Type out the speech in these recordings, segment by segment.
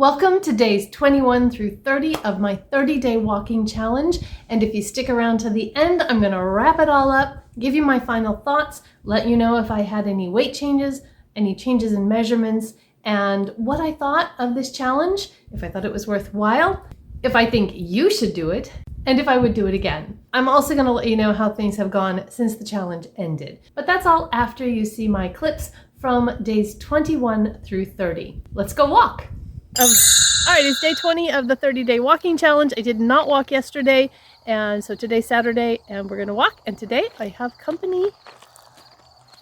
Welcome to days 21 through 30 of my 30-day walking challenge. And if you stick around to the end, I'm going to wrap it all up, give you my final thoughts, let you know if I had any weight changes, any changes in measurements, and what I thought of this challenge, if I thought it was worthwhile, if I think you should do it, and if I would do it again. I'm also going to let you know how things have gone since the challenge ended. But that's all after you see my clips from days 21 through 30. Let's go walk! All right, it's day 20 of the 30-day walking challenge. I did not walk yesterday, and so today's Saturday, and we're gonna walk. And today I have company.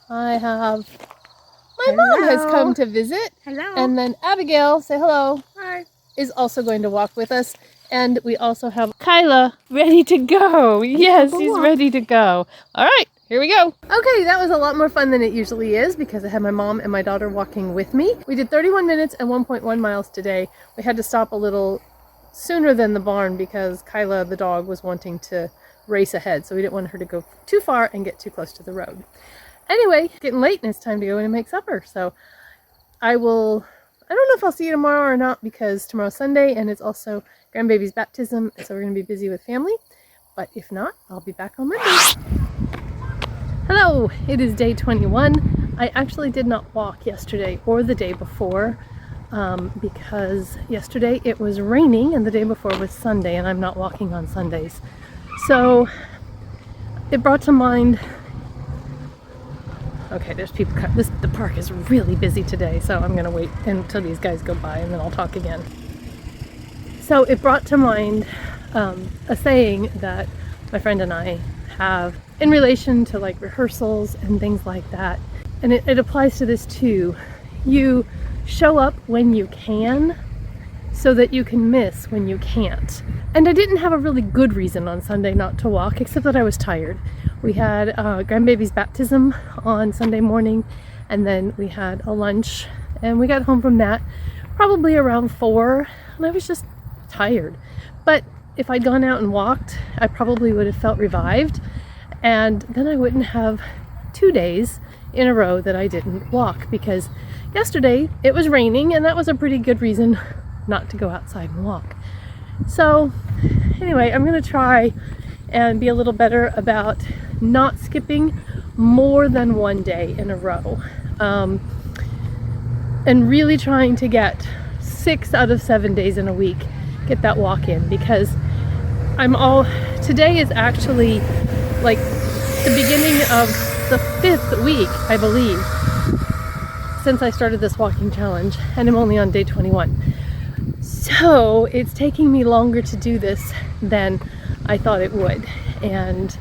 My mom has come to visit. Hello. And then Abigail, say hello. Hi. Is also going to walk with us. And we also have Kyla ready to go. Yes, she's ready to go. All right. Here we go. Okay, that was a lot more fun than it usually is because I had my mom and my daughter walking with me. We did 31 minutes and 1.1 miles today. We had to stop a little sooner than the barn because Kyla, the dog, was wanting to race ahead. So we didn't want her to go too far and get too close to the road. Anyway, getting late and it's time to go in and make supper. So I don't know if I'll see you tomorrow or not because tomorrow's Sunday and it's also grandbaby's baptism. So we're going to be busy with family. But if not, I'll be back on Monday. Hello, it is day 21. I actually did not walk yesterday or the day before because yesterday it was raining and the day before was Sunday and I'm not walking on Sundays. So it brought to mind, okay, there's people, the park is really busy today, so I'm gonna wait until these guys go by and then I'll talk again. So it brought to mind a saying that my friend and I have in relation to like rehearsals and things like that. And it applies to this too. You show up when you can so that you can miss when you can't. And I didn't have a really good reason on Sunday not to walk, except that I was tired. We had grandbaby's baptism on Sunday morning, and then we had a lunch, and we got home from that probably around 4, and I was just tired. But if I'd gone out and walked, I probably would have felt revived, and then I wouldn't have 2 days in a row that I didn't walk, because yesterday it was raining and that was a pretty good reason not to go outside and walk. So anyway, I'm going to try and be a little better about not skipping more than 1 day in a row, and really trying to get 6 out of 7 days in a week, get that walk in, because today is actually like the beginning of the 5th week, I believe, since I started this walking challenge, and I'm only on day 21. So it's taking me longer to do this than I thought it would, and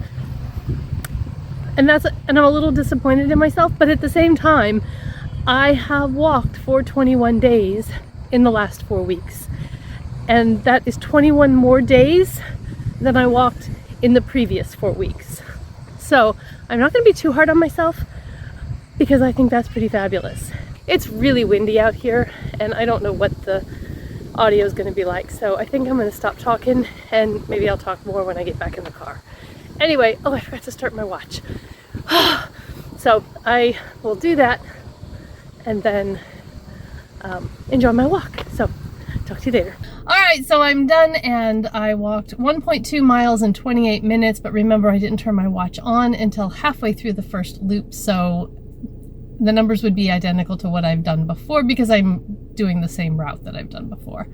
I'm a little disappointed in myself, but at the same time, I have walked for 21 days in the last 4 weeks, and that is 21 more days than I walked in the previous 4 weeks. So I'm not going to be too hard on myself because I think that's pretty fabulous. It's really windy out here and I don't know what the audio is going to be like, so I think I'm going to stop talking and maybe I'll talk more when I get back in the car. Anyway, I forgot to start my watch. So I will do that and then enjoy my walk. So talk to you later. All right, so I'm done and I walked 1.2 miles in 28 minutes, but remember I didn't turn my watch on until halfway through the first loop, so the numbers would be identical to what I've done before because I'm doing the same route that I've done before.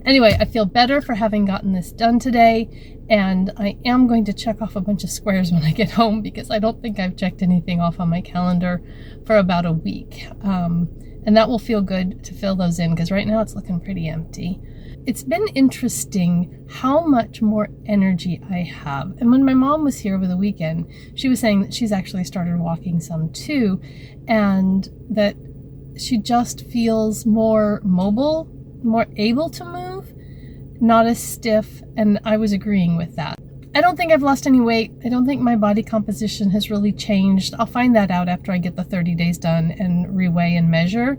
Anyway, I feel better for having gotten this done today, and I am going to check off a bunch of squares when I get home because I don't think I've checked anything off on my calendar for about a week. And that will feel good to fill those in because right now it's looking pretty empty. It's been interesting how much more energy I have. And when my mom was here over the weekend, she was saying that she's actually started walking some too, and that she just feels more mobile, more able to move, not as stiff, and I was agreeing with that. I don't think I've lost any weight. I don't think my body composition has really changed. I'll find that out after I get the 30 days done and reweigh and measure.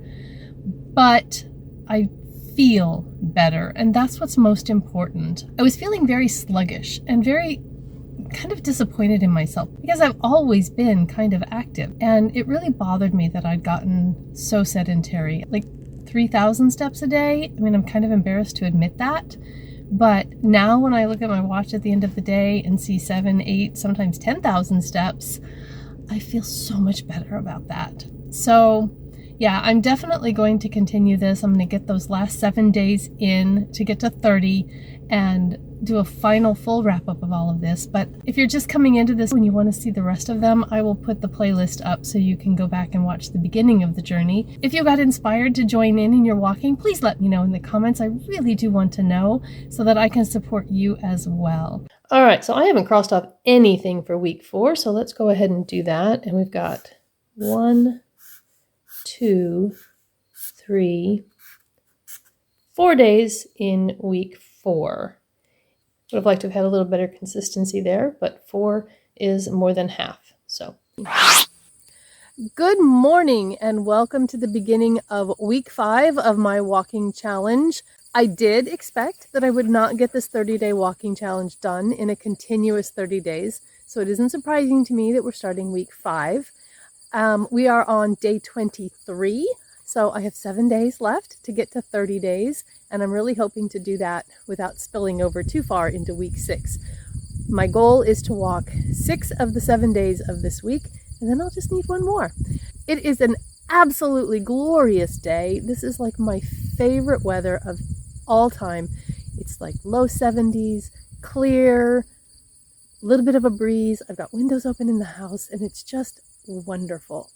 But I feel better, and that's what's most important. I was feeling very sluggish and very kind of disappointed in myself because I've always been kind of active, and it really bothered me that I'd gotten so sedentary. Like 3,000 steps a day. I mean, I'm kind of embarrassed to admit that. But now when I look at my watch at the end of the day and see 7, 8, sometimes 10,000 steps, I feel so much better about that. So yeah, I'm definitely going to continue this. I'm going to get those last 7 days in to get to 30 and do a final full wrap up of all of this. But if you're just coming into this and you want to see the rest of them, I will put the playlist up so you can go back and watch the beginning of the journey. If you got inspired to join in your walking, please let me know in the comments. I really do want to know so that I can support you as well. All right, so I haven't crossed off anything for week 4, so let's go ahead and do that. And we've got 1, 2, 3, 4 days in week 4. Would have liked to have had a little better consistency there, but 4 is more than half. So, good morning and welcome to the beginning of week 5 of my walking challenge. I did expect that I would not get this 30-day walking challenge done in a continuous 30 days, so it isn't surprising to me that we're starting week 5. We are on day 23, so I have 7 days left to get to 30 days, and I'm really hoping to do that without spilling over too far into week 6. My goal is to walk 6 of the 7 days of this week, and then I'll just need 1 more. It is an absolutely glorious day. This is like my favorite weather of all time. It's like low 70s, clear, a little bit of a breeze. I've got windows open in the house, and it's just wonderful.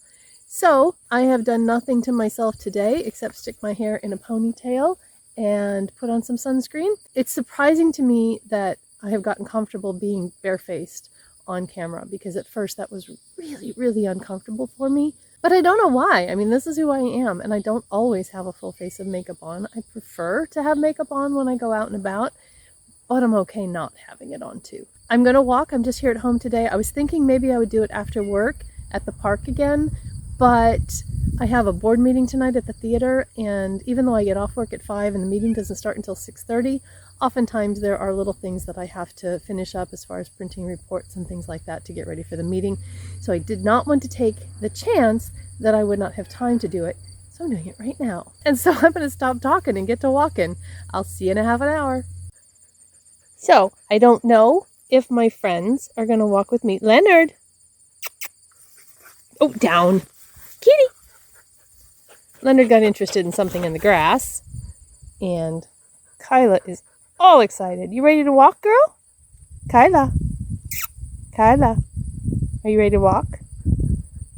So I have done nothing to myself today except stick my hair in a ponytail and put on some sunscreen. It's surprising to me that I have gotten comfortable being barefaced on camera, because at first that was really, really uncomfortable for me. But I don't know why. I mean, this is who I am, and I don't always have a full face of makeup on. I prefer to have makeup on when I go out and about, but I'm okay not having it on too. I'm gonna walk. I'm just here at home today. I was thinking maybe I would do it after work at the park again, but I have a board meeting tonight at the theater, and even though I get off work at 5 and the meeting doesn't start until 6:30, oftentimes there are little things that I have to finish up as far as printing reports and things like that to get ready for the meeting. So I did not want to take the chance that I would not have time to do it. So I'm doing it right now. And so I'm going to stop talking and get to walking. I'll see you in a half an hour. So I don't know if my friends are going to walk with me. Leonard! Oh, down. Kitty! Leonard got interested in something in the grass, and Kyla is all excited. You ready to walk, girl? Kyla. Kyla. Are you ready to walk?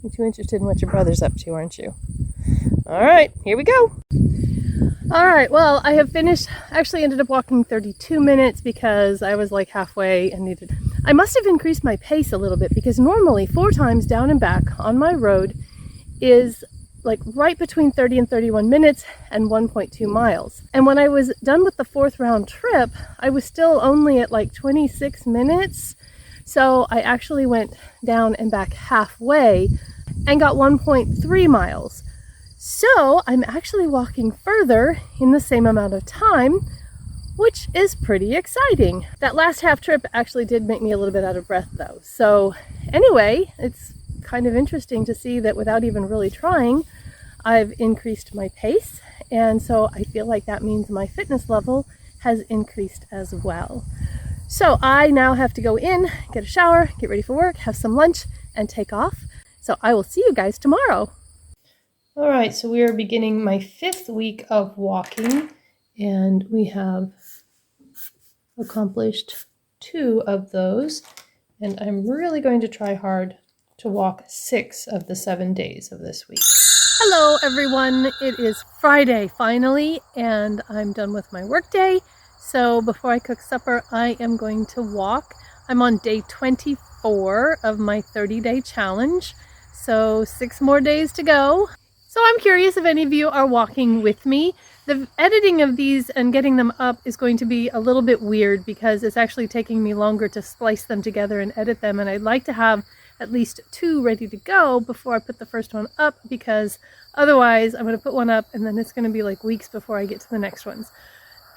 You're too interested in what your brother's up to, aren't you? All right, here we go. All right, well, I have finished, actually ended up walking 32 minutes because I was like halfway and I must have increased my pace a little bit, because normally 4 times down and back on my road is like right between 30 and 31 minutes and 1.2 miles. And when I was done with the 4th round trip, I was still only at like 26 minutes. So I actually went down and back halfway and got 1.3 miles. So I'm actually walking further in the same amount of time, which is pretty exciting. That last half trip actually did make me a little bit out of breath though. So anyway, it's kind of interesting to see that without even really trying, I've increased my pace, and so I feel like that means my fitness level has increased as well. So I now have to go in, get a shower, get ready for work, have some lunch, and take off. So I will see you guys tomorrow. All right, so we are beginning my 5th week of walking, and we have accomplished 2 of those, and I'm really going to try hard to walk 6 of the 7 days of this week. Hello everyone, it is Friday finally, and I'm done with my work day. So before I cook supper, I am going to walk. I'm on day 24 of my 30-day challenge, so 6 more days to go. So I'm curious if any of you are walking with me. The editing of these and getting them up is going to be a little bit weird because it's actually taking me longer to splice them together and edit them, and I'd like to have at least 2 ready to go before I put the first one up, because otherwise I'm going to put one up and then it's going to be like weeks before I get to the next ones.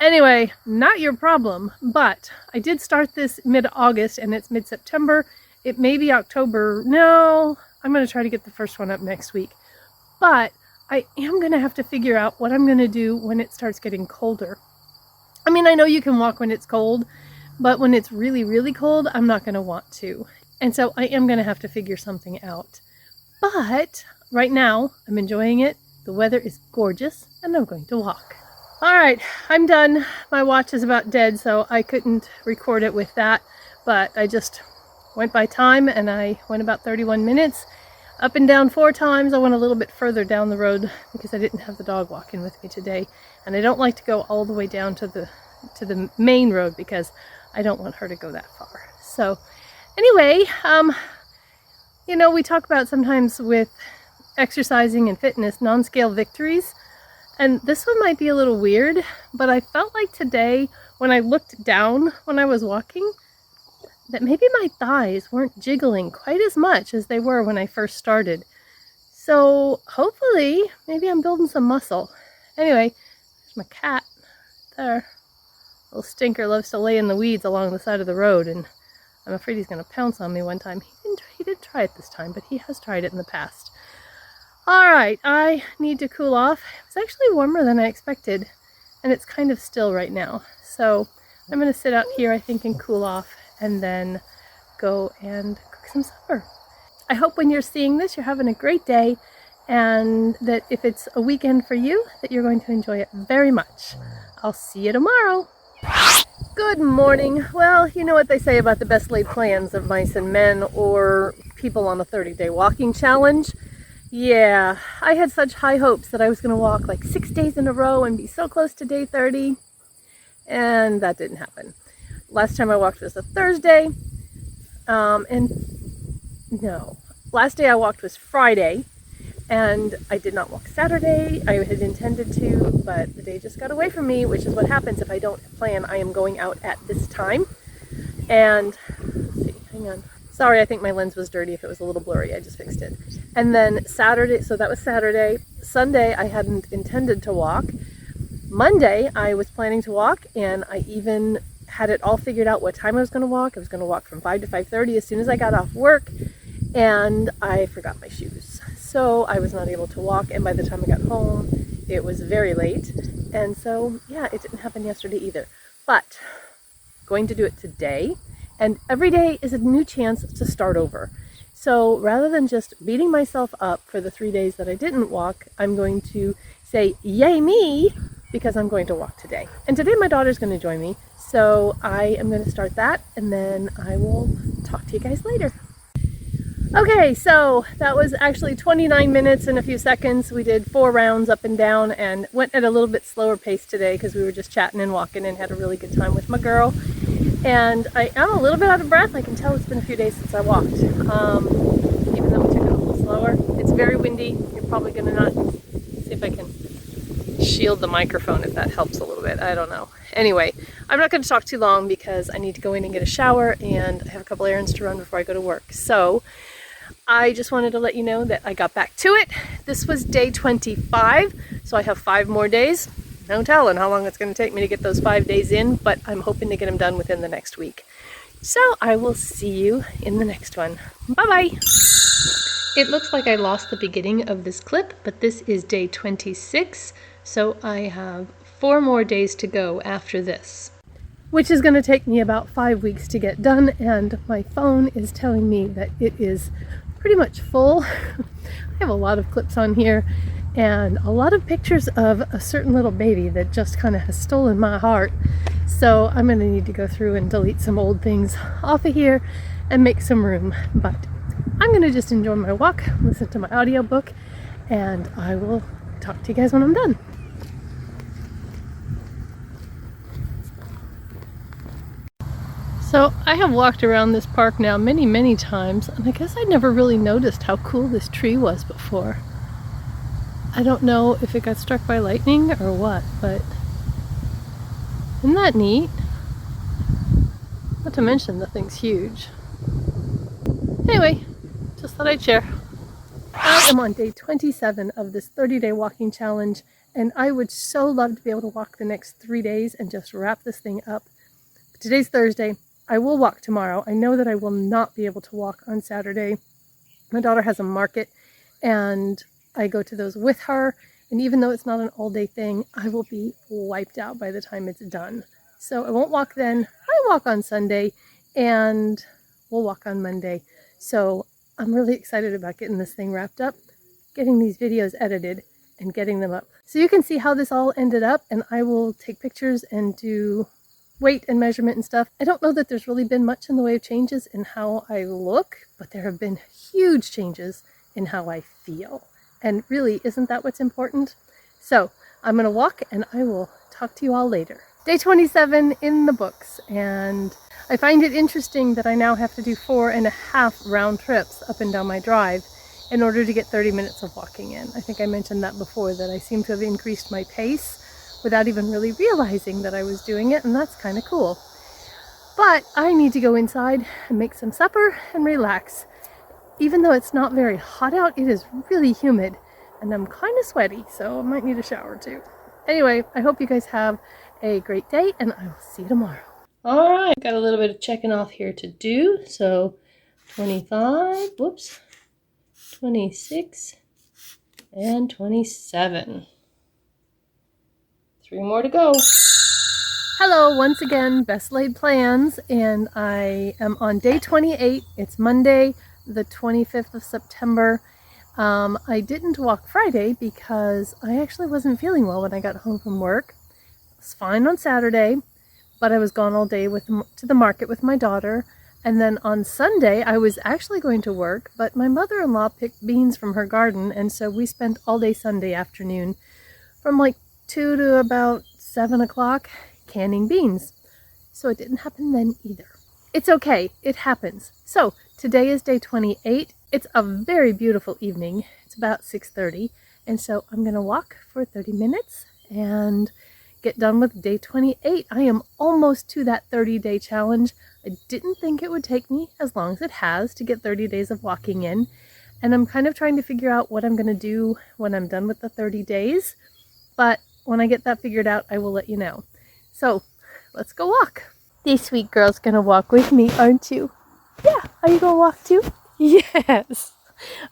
Anyway, not your problem, but I did start this mid-August and it's mid-September. It may be October. No, I'm going to try to get the first one up next week. But I am going to have to figure out what I'm going to do when it starts getting colder. I mean, I know you can walk when it's cold, but when it's really, really cold, I'm not going to want to. And so I am going to have to figure something out. But right now, I'm enjoying it. The weather is gorgeous, and I'm going to walk. All right, I'm done. My watch is about dead, so I couldn't record it with that. But I just went by time, and I went about 31 minutes. Up and down 4 times. I went a little bit further down the road because I didn't have the dog walking with me today. And I don't like to go all the way down to the main road because I don't want her to go that far. So anyway, you know, we talk about sometimes with exercising and fitness, non-scale victories. And this one might be a little weird, but I felt like today when I looked down when I was walking, that maybe my thighs weren't jiggling quite as much as they were when I first started. So hopefully, maybe I'm building some muscle. Anyway, there's my cat there. Little stinker loves to lay in the weeds along the side of the road, and I'm afraid he's going to pounce on me one time. He did try it this time, but he has tried it in the past. All right, I need to cool off. It's actually warmer than I expected, and it's kind of still right now. So I'm going to sit out here, I think, and cool off, and then go and cook some supper. I hope when you're seeing this, you're having a great day, and that if it's a weekend for you, that you're going to enjoy it very much. I'll see you tomorrow. Good morning. Well, you know what they say about the best laid plans of mice and men, or people on a 30-day walking challenge. Yeah, I had such high hopes that I was going to walk like 6 days in a row and be so close to day 30, and that didn't happen. Last time I walked was a Thursday, last day I walked was Friday, and I did not walk Saturday. I had intended to, but the day just got away from me, which is what happens if I don't plan. I am going out at this time, and let's see, hang on. Sorry, I think my lens was dirty if it was a little blurry. I just fixed it. And then Saturday, so that was Saturday. Sunday, I hadn't intended to walk. Monday, I was planning to walk, and I even had it all figured out what time I was going to walk. I was going to walk from 5 to 5:30 as soon as I got off work, and I forgot my shoes. So I was not able to walk, and by the time I got home, it was very late. And so, yeah, it didn't happen yesterday either. But going to do it today, and every day is a new chance to start over. So rather than just beating myself up for the 3 days that I didn't walk, I'm going to say, yay me, because I'm going to walk today. And today my daughter's going to join me. So I am going to start that, and then I will talk to you guys later. Okay, so that was actually 29 minutes and a few seconds. We did 4 rounds up and down and went at a little bit slower pace today because we were just chatting and walking and had a really good time with my girl. And I am a little bit out of breath. I can tell it's been a few days since I walked, even though we took it a little slower. It's very windy. You're probably going to not see if I can shield the microphone if that helps a little bit. I don't know. Anyway, I'm not going to talk too long because I need to go in and get a shower, and I have a couple errands to run before I go to work. So I just wanted to let you know that I got back to it. This was day 25, so I have 5 more days. No telling how long it's going to take me to get those 5 days in, but I'm hoping to get them done within the next week. So I will see you in the next one. Bye-bye. It looks like I lost the beginning of this clip, but this is day 26, so I have 4 more days to go after this, which is going to take me about 5 weeks to get done, and my phone is telling me that it is pretty much full. I have a lot of clips on here and a lot of pictures of a certain little baby that just kind of has stolen my heart. So I'm going to need to go through and delete some old things off of here and make some room. But I'm going to just enjoy my walk, listen to my audiobook, and I will talk to you guys when I'm done. So I have walked around this park now many times, and I guess I never really noticed how cool this tree was before. I don't know if it got struck by lightning or what, but isn't that neat? Not to mention the thing's huge. Anyway, just thought I'd share. I am on day 27 of this 30-day walking challenge, and I would so love to be able to walk the next 3 days and just wrap this thing up. But today's Thursday. I will walk tomorrow. I know that I will not be able to walk on Saturday. My daughter has a market, and I go to those with her. And even though it's not an all-day thing, I will be wiped out by the time it's done. So I won't walk then. I walk on Sunday, and we'll walk on Monday. So I'm really excited about getting this thing wrapped up, getting these videos edited, and getting them up. So you can see how this all ended up, and I will take pictures and do weight and measurement and stuff. I don't know that there's really been much in the way of changes in how I look, but there have been huge changes in how I feel. And really, isn't that what's important? So I'm gonna walk, and I will talk to you all later. Day 27 in the books, and I find it interesting that I now have to do 4.5 round trips up and down my drive in order to get 30 minutes of walking in. I think I mentioned that before, that I seem to have increased my pace without even really realizing that I was doing it, and that's kind of cool. But I need to go inside and make some supper and relax. Even though it's not very hot out, it is really humid, and I'm kind of sweaty, so I might need a shower too. Anyway, I hope you guys have a great day, and I will see you tomorrow. All right, got a little bit of checking off here to do. So 25, whoops, 26, and 27. 3 more to go. Hello, once again, Best Laid Plans, and I am on day 28. It's Monday, the 25th of September. I didn't walk Friday because I actually wasn't feeling well when I got home from work. I was fine on Saturday, but I was gone all day to the market with my daughter. And then on Sunday, I was actually going to work, but my mother-in-law picked beans from her garden, and so we spent all day Sunday afternoon from like 2 to about 7 o'clock canning beans. So it didn't happen then either. It's okay, it happens. So today is day 28. It's a very beautiful evening. It's about 6:30, and so I'm gonna walk for 30 minutes and get done with day 28. I am almost to that 30-day challenge. I didn't think it would take me as long as it has to get 30 days of walking in, and I'm kind of trying to figure out what I'm gonna do when I'm done with the 30 days, but when I get that figured out, I will let you know. So let's go walk. This sweet girl's gonna walk with me, aren't you? Yeah, are you gonna walk too? Yes.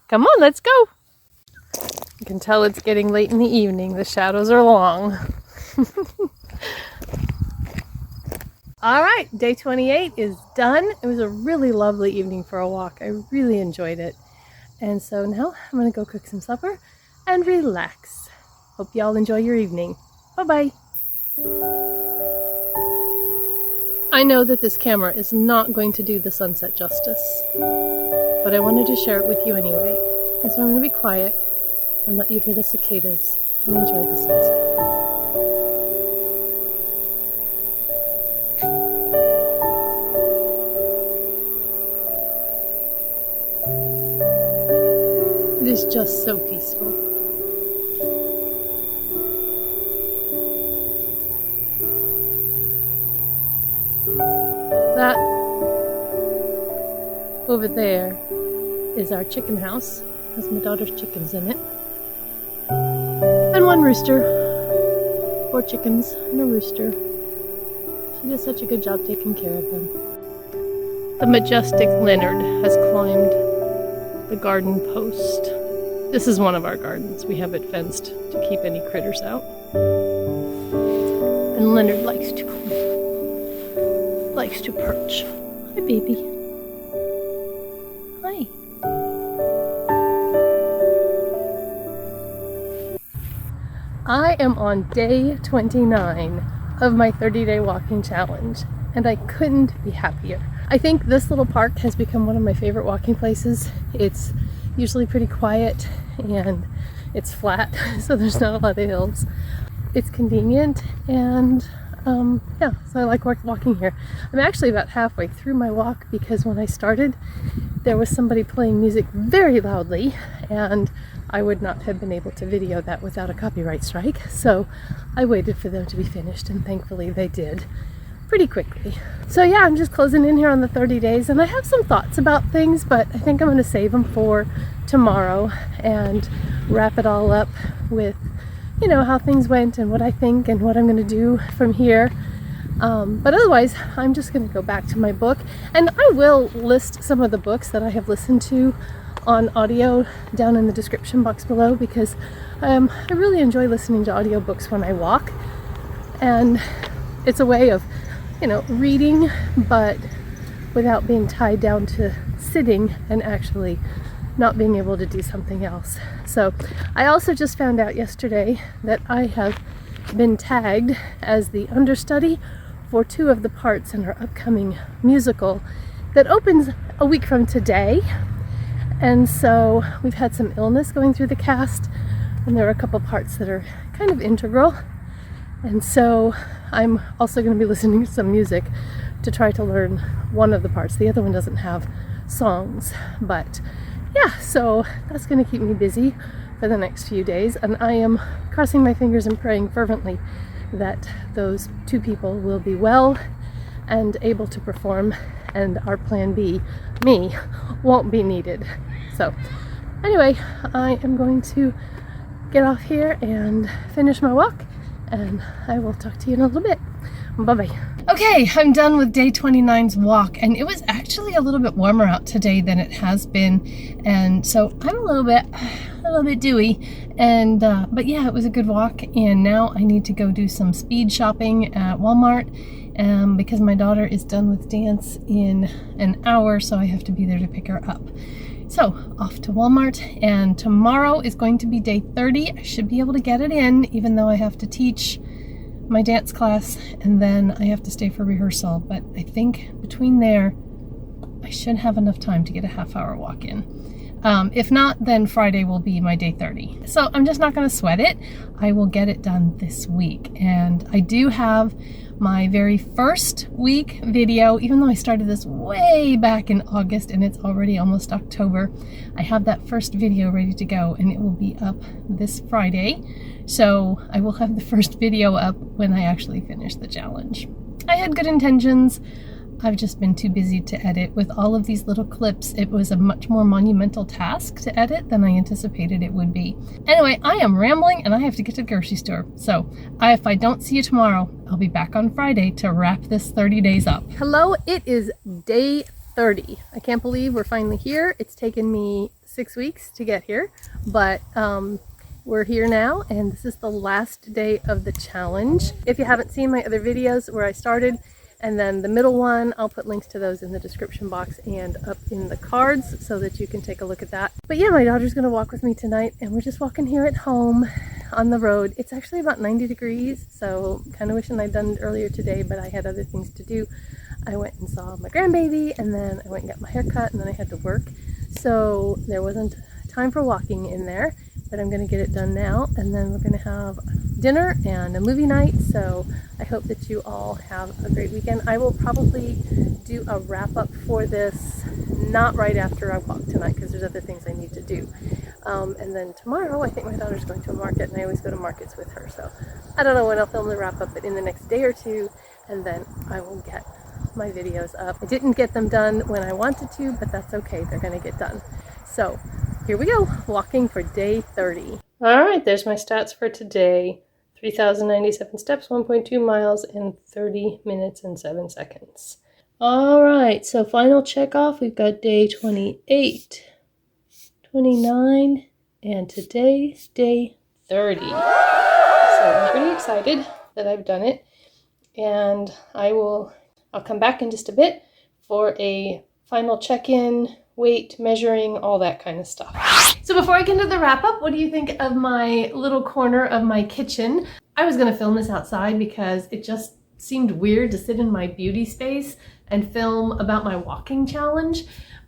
Come on, let's go. You can tell it's getting late in the evening. The shadows are long. All right, day 28 is done. It was a really lovely evening for a walk. I really enjoyed it. And so now I'm gonna go cook some supper and relax. Hope y'all enjoy your evening. Bye-bye. I know that this camera is not going to do the sunset justice, but I wanted to share it with you anyway. And so I'm going to be quiet and let you hear the cicadas and enjoy the sunset. It is just so peaceful. That over there is our chicken house. Has my daughter's chickens in it. And one rooster. 4 chickens and a rooster. She does such a good job taking care of them. The majestic Leonard has climbed the garden post. This is one of our gardens. We have it fenced to keep any critters out. And Leonard likes to perch. Hi, baby. Hi. I am on day 29 of my 30-day walking challenge, and I couldn't be happier. I think this little park has become one of my favorite walking places. It's usually pretty quiet and it's flat, so there's not a lot of hills. It's convenient, and yeah, so I like walking here. I'm actually about halfway through my walk because when I started, there was somebody playing music very loudly, and I would not have been able to video that without a copyright strike. So I waited for them to be finished, and thankfully they did pretty quickly. So yeah, I'm just closing in here on the 30 days, and I have some thoughts about things, but I think I'm going to save them for tomorrow and wrap it all up with, you know, how things went and what I think and what I'm going to do from here. But otherwise, I'm just going to go back to my book, and I will list some of the books that I have listened to on audio down in the description box below, because I really enjoy listening to audiobooks when I walk, and it's a way of, reading, but without being tied down to sitting and actually not being able to do something else. So I also just found out yesterday that I have been tagged as the understudy for 2 of the parts in our upcoming musical that opens a week from today. And so we've had some illness going through the cast, and there are a couple parts that are kind of integral. And so I'm also going to be listening to some music to try to learn one of the parts. The other one doesn't have songs, but yeah, so that's going to keep me busy for the next few days, and I am crossing my fingers and praying fervently that those 2 people will be well and able to perform, and our plan B, me, won't be needed. So anyway, I am going to get off here and finish my walk, and I will talk to you in a little bit. Bye-bye. Okay, I'm done with day 29's walk, and it was actually a little bit warmer out today than it has been, and so I'm a little bit dewy, and but yeah, it was a good walk. And now I need to go do some speed shopping at Walmart, because my daughter is done with dance in an hour, so I have to be there to pick her up. So off to Walmart, and tomorrow is going to be day 30. I should be able to get it in, even though I have to teach my dance class, and then I have to stay for rehearsal. But I think between there, I should have enough time to get a half-hour walk in. If not, then Friday will be my day 30. So I'm just not going to sweat it. I will get it done this week. And I do have my very first week video, even though I started this way back in August and it's already almost October. I have that first video ready to go, and it will be up this Friday. So I will have the first video up when I actually finish the challenge. I had good intentions. I've just been too busy to edit. With all of these little clips, it was a much more monumental task to edit than I anticipated it would be. Anyway, I am rambling and I have to get to the grocery store. So if I don't see you tomorrow, I'll be back on Friday to wrap this 30 days up. Hello, it is day 30. I can't believe we're finally here. It's taken me 6 weeks to get here, but we're here now, and this is the last day of the challenge. If you haven't seen my other videos where I started, and then the middle one, I'll put links to those in the description box and up in the cards so that you can take a look at that. But yeah, my daughter's gonna walk with me tonight, and we're just walking here at home on the road. It's actually about 90 degrees, so kind of wishing I'd done it earlier today, but I had other things to do. I went and saw my grandbaby, and then I went and got my hair cut, and then I had to work. So there wasn't time for walking in there, but I'm gonna get it done now, and then we're gonna have dinner and a movie night. So I hope that you all have a great weekend. I will probably do a wrap up for this, not right after I walk tonight, because there's other things I need to do. And then tomorrow, I think my daughter's going to a market, and I always go to markets with her. So I don't know when I'll film the wrap up, but in the next day or two, and then I will get my videos up. I didn't get them done when I wanted to, but that's okay. They're gonna get done. So here we go, walking for day 30. All right, there's my stats for today. 3,097 steps, 1.2 miles, and 30 minutes and 7 seconds. All right, so final check off. We've got day 28, 29, and today's day 30. So I'm pretty excited that I've done it, and I'll come back in just a bit for a final check-in, weight, measuring, all that kind of stuff. So before I get into the wrap up, what do you think of my little corner of my kitchen? I was gonna film this outside because it just seemed weird to sit in my beauty space and film about my walking challenge,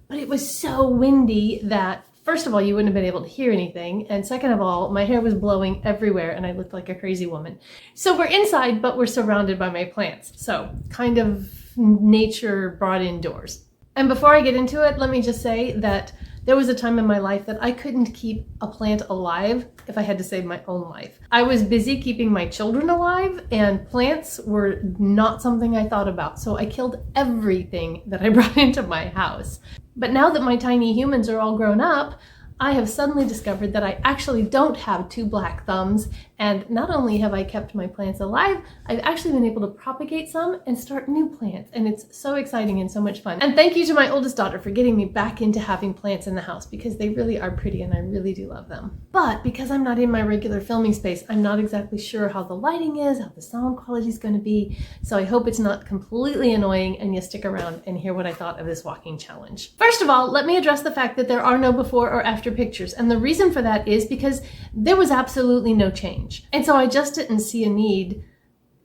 but it was so windy that first of all, you wouldn't have been able to hear anything, and second of all, my hair was blowing everywhere and I looked like a crazy woman. So we're inside, but we're surrounded by my plants. So kind of nature brought indoors. And before I get into it, let me just say that there was a time in my life that I couldn't keep a plant alive if I had to save my own life. I was busy keeping my children alive, and plants were not something I thought about. So I killed everything that I brought into my house. But now that my tiny humans are all grown up, I have suddenly discovered that I actually don't have two black thumbs, and not only have I kept my plants alive, I've actually been able to propagate some and start new plants, and it's so exciting and so much fun. And thank you to my oldest daughter for getting me back into having plants in the house, because they really are pretty and I really do love them. But because I'm not in my regular filming space, I'm not exactly sure how the lighting is, how the sound quality is going to be, so I hope it's not completely annoying and you stick around and hear what I thought of this walking challenge. First of all, let me address the fact that there are no before or after pictures, and the reason for that is because there was absolutely no change, and so I just didn't see a need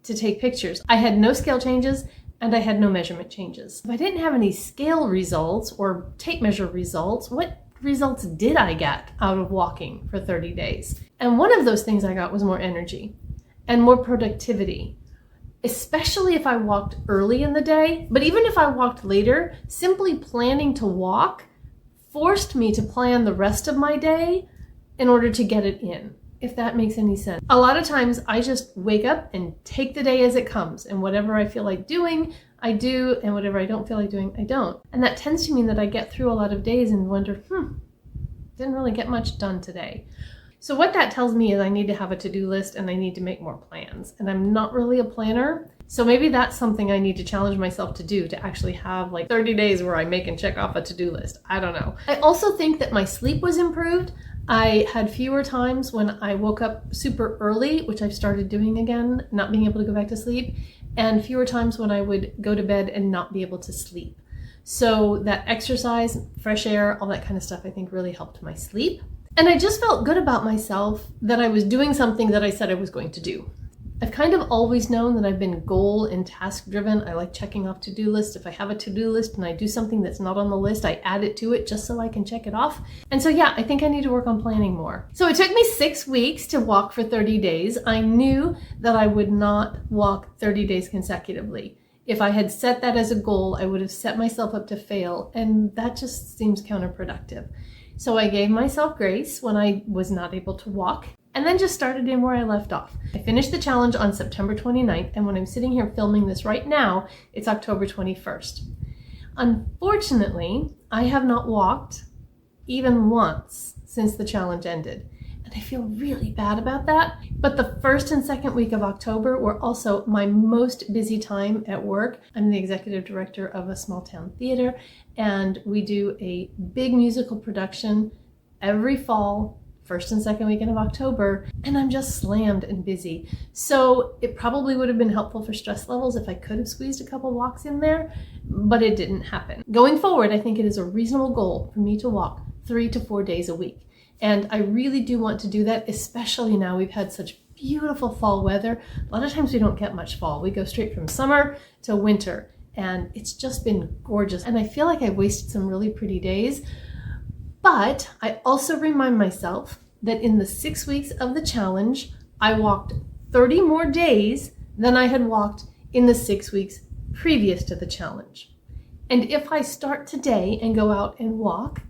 to take pictures. I had no scale changes and I had no measurement changes. If I didn't have any scale results or tape measure results, what results did I get out of walking for 30 days? And one of those things I got was more energy and more productivity, especially if I walked early in the day. But even if I walked later, simply planning to walk forced me to plan the rest of my day in order to get it in, if that makes any sense. A lot of times I just wake up and take the day as it comes, and whatever I feel like doing, I do, and whatever I don't feel like doing, I don't. And that tends to mean that I get through a lot of days and wonder, didn't really get much done today. So what that tells me is I need to have a to-do list and I need to make more plans. And I'm not really a planner, so maybe that's something I need to challenge myself to do, to actually have like 30 days where I make and check off a to-do list. I don't know. I also think that my sleep was improved. I had fewer times when I woke up super early, which I've started doing again, not being able to go back to sleep, and fewer times when I would go to bed and not be able to sleep. So that exercise, fresh air, all that kind of stuff, I think really helped my sleep. And I just felt good about myself that I was doing something that I said I was going to do. I've kind of always known that I've been goal and task driven. I like checking off to-do lists. If I have a to-do list and I do something that's not on the list, I add it to it just so I can check it off. And so yeah, I think I need to work on planning more. So it took me 6 weeks to walk for 30 days. I knew that I would not walk 30 days consecutively. If I had set that as a goal, I would have set myself up to fail, and that just seems counterproductive. So I gave myself grace when I was not able to walk, and then just started in where I left off. I finished the challenge on September 29th, and when I'm sitting here filming this right now, it's October 21st. Unfortunately, I have not walked even once since the challenge ended. And I feel really bad about that. But the first and second week of October were also my most busy time at work. I'm the executive director of a small town theater, and we do a big musical production every fall, first and second weekend of October, and I'm just slammed and busy. So it probably would have been helpful for stress levels if I could have squeezed a couple walks in there, but it didn't happen. Going forward, I think it is a reasonable goal for me to walk 3 to 4 days a week. And I really do want to do that, especially now we've had such beautiful fall weather. A lot of times we don't get much fall. We go straight from summer to winter, and it's just been gorgeous. And I feel like I wasted some really pretty days. But I also remind myself that in the 6 weeks of the challenge, I walked 30 more days than I had walked in the 6 weeks previous to the challenge. And if I start today and go out and walk,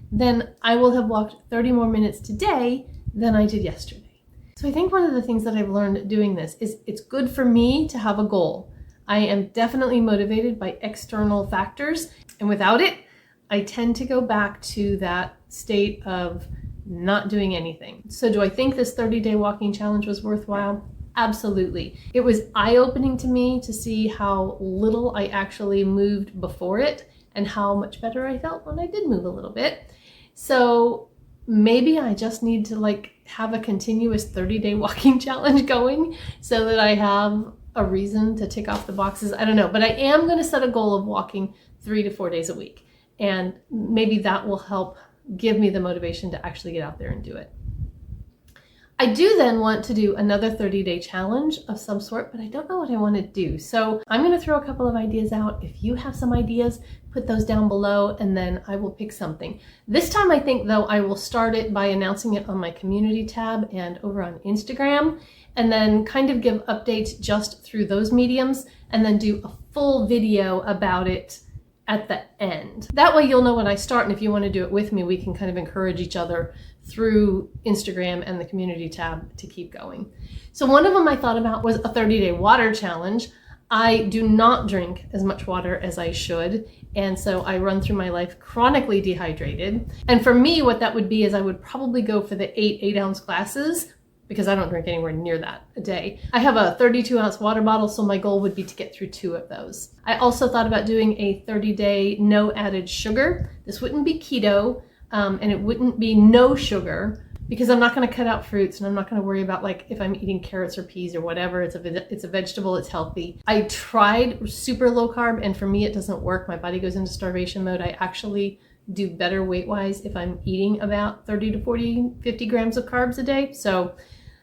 then I will have walked 30 more minutes today than I did yesterday. So I think one of the things that I've learned doing this is it's good for me to have a goal. I am definitely motivated by external factors, and without it, I tend to go back to that state of not doing anything. So do I think this 30-day walking challenge was worthwhile? Absolutely. It was eye-opening to me to see how little I actually moved before it and how much better I felt when I did move a little bit. So maybe I just need to have a continuous 30-day walking challenge going so that I have a reason to tick off the boxes. I don't know, but I am going to set a goal of walking 3 to 4 days a week. And maybe that will help give me the motivation to actually get out there and do it. I do then want to do another 30-day challenge of some sort, but I don't know what I want to do. So I'm going to throw a couple of ideas out. If you have some ideas, put those down below and then I will pick something. This time I think though I will start it by announcing it on my community tab and over on Instagram, and then kind of give updates just through those mediums, and then do a full video about it at the end. That way you'll know when I start, and if you want to do it with me, we can kind of encourage each other through Instagram and the community tab to keep going. So one of them I thought about was a 30-day water challenge. I do not drink as much water as I should, and so I run through my life chronically dehydrated. And for me, what that would be is I would probably go for the 8-ounce glasses, because I don't drink anywhere near that a day. I have a 32-ounce water bottle, so my goal would be to get through 2 of those. I also thought about doing a 30-day no added sugar. This wouldn't be keto, and it wouldn't be no sugar, because I'm not going to cut out fruits, and I'm not going to worry about like if I'm eating carrots or peas or whatever. It's a vegetable, it's healthy. I tried super low carb, and for me it doesn't work. My body goes into starvation mode. I actually do better weight-wise if I'm eating about 30 to 40, 50 grams of carbs a day. So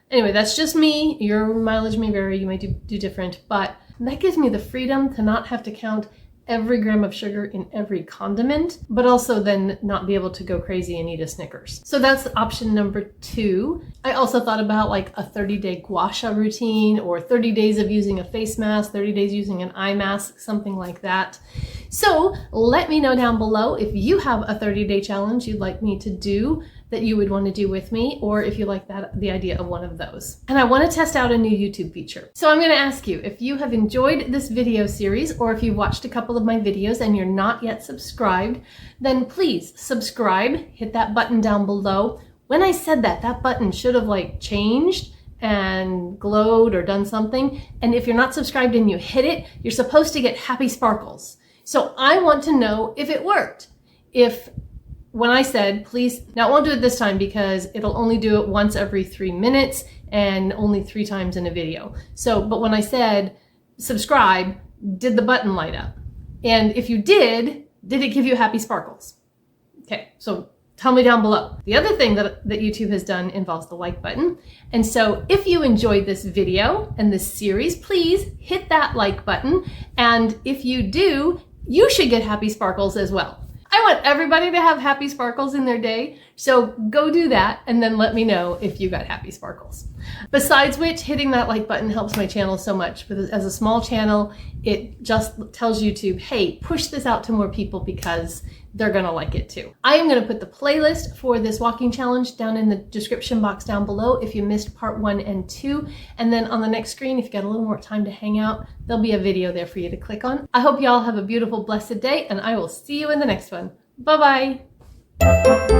anyway, that's just me. Your mileage may vary. You may do different, but that gives me the freedom to not have to count every gram of sugar in every condiment, but also then not be able to go crazy and eat a Snickers. So that's option number 2. I also thought about like a 30-day gua sha routine, or 30 days of using a face mask, 30 days using an eye mask, something like that. So let me know down below if you have a 30-day challenge you'd like me to do that you would want to do with me, or if you like the idea of one of those. And I want to test out a new YouTube feature. So I'm going to ask you, if you have enjoyed this video series, or if you've watched a couple of my videos and you're not yet subscribed, then please subscribe, hit that button down below. When I said that, that button should have like changed and glowed or done something. And if you're not subscribed and you hit it, you're supposed to get happy sparkles. So I want to know if it worked. When I said, please, now I won't do it this time because it'll only do it once every 3 minutes and only 3 times in a video. But when I said subscribe, did the button light up? And if you did it give you happy sparkles? Okay, so tell me down below. The other thing that YouTube has done involves the like button. And so if you enjoyed this video and this series, please hit that like button. And if you do, you should get happy sparkles as well. I want everybody to have happy sparkles in their day, so go do that and then let me know if you got happy sparkles. Besides which, hitting that like button helps my channel so much, because as a small channel, it just tells YouTube, hey, push this out to more people because they're gonna like it too. I am gonna put the playlist for this walking challenge down in the description box down below if you missed part 1 and 2. And then on the next screen, if you got a little more time to hang out, there'll be a video there for you to click on. I hope you all have a beautiful, blessed day, and I will see you in the next one. Bye-bye.